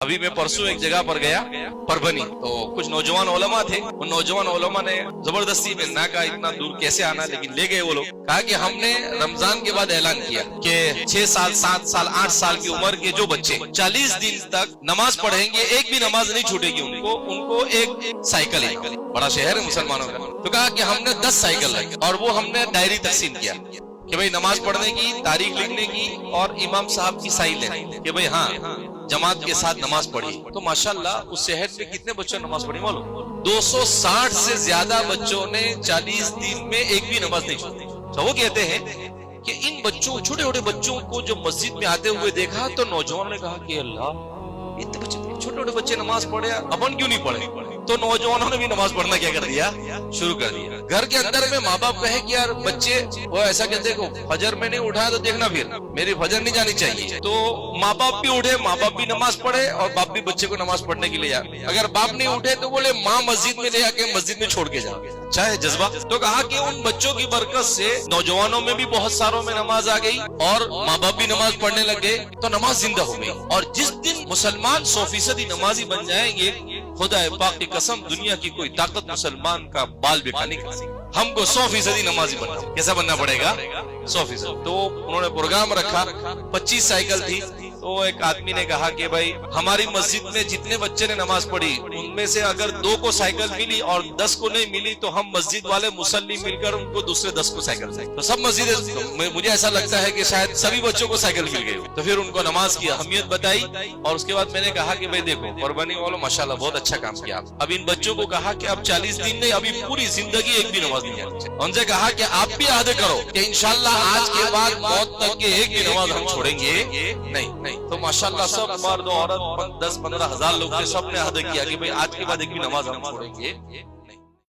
ابھی میں پرسوں ایک جگہ پر گیا پربھنی، تو کچھ نوجوان علماء تھے. ان نوجوان علماء نے زبردستی میں نہ کہا اتنا دور کیسے آنا، لیکن لے گئے وہ لوگ. کہا کہ ہم نے رمضان کے بعد اعلان کیا کہ 6 سال 7 سال 8 سال کی عمر کے جو بچے 40 دن تک نماز پڑھیں گے، ایک بھی نماز نہیں چھوٹے گی ان کو ایک سائیکل ہے. بڑا شہر ہے مسلمانوں کا. تو کہا کہ ہم نے 10 سائیکل رکھے اور وہ ہم نے ڈائری تقسیم کیا کہ بھئی نماز پڑھنے کی، تاریخ لکھنے کی اور امام صاحب کی صحیح لینے کہ بھئی ہاں جماعت کے ساتھ نماز پڑھی. تو ماشاءاللہ اس شہر میں کتنے بچوں نے نماز پڑھی معلوم؟ 260 سے زیادہ بچوں نے 40 دن میں ایک بھی نماز نہیں چھوڑی. تو وہ کہتے ہیں کہ ان بچوں، چھوٹے چھوٹے بچوں کو جو مسجد میں آتے ہوئے دیکھا تو نوجوانوں نے کہا کہ اللہ اتنے بچے، چھوٹے چھوٹے بچے نماز پڑھے، اپن کیوں نہیں پڑھے؟ تو نوجوانوں نے بھی نماز پڑھنا کیا کر دیا، شروع کر دیا. گھر کے اندر میں ماں باپ کہے کہ یار بچے وہ ایسا کہتے کہ فجر میں نہیں اٹھایا تو دیکھنا پھر میری فجر نہیں جانی چاہیے. تو ماں باپ بھی اٹھے، ماں باپ بھی نماز پڑھے اور باپ بھی بچے کو نماز پڑھنے کے لیے آئے. اگر باپ نہیں اٹھے تو بولے ماں مسجد میں لے آ کے مسجد میں چھوڑ کے جاؤ. چاہے جذبہ. تو کہا کہ ان بچوں کی برکت سے نوجوانوں میں بھی بہت ساروں میں نماز آ گئی اور ماں باپ بھی نماز پڑھنے لگ گئے تو نماز زندہ ہو گئی. اور جس دن مسلمان 100% نمازی بن جائیں گے، خدا پاک کی قسم دنیا کی کوئی طاقت مسلمان کا بال بکھا نہیں کر سکتی. ہم کو 100% نمازی بننا. کیسا بننا پڑے گا؟ 100%. تو انہوں نے پروگرام رکھا، 25 سائیکل تھی. تو ایک آدمی نے کہا کہ بھائی ہماری مسجد میں جتنے بچے نے نماز پڑھی ان میں سے اگر 2 کو سائیکل ملی اور 10 کو نہیں ملی تو ہم مسجد والے مصلی مل کر ان کو دوسرے 10 کو سائیکل دیں. تو سب مسجد، مجھے ایسا لگتا ہے کہ شاید سبھی بچوں کو سائیکل مل گئی. تو پھر ان کو نماز کی اہمیت بتائی اور اس کے بعد میں نے کہا کہ بھائی دیکھو قربانی والوں ماشاءاللہ بہت اچھا کام کیا. اب ان بچوں کو کہا کہ اب 40 دن نہیں، ابھی پوری زندگی ایک بھی نماز نہیں جانی چاہیے. ان سے کہا کہ آپ بھی عہد کرو کہ انشاءاللہ آج کے بعد موت تک کے ایک بھی نماز ہم چھوڑیں گے نہیں. تو ماشاءاللہ سب مرد و عورت 10-15 ہزار لوگ تھے، سب نے عہد کیا کہ بھئی آج کے بعد ایک بھی نماز ہم چھوڑیں گے نہیں.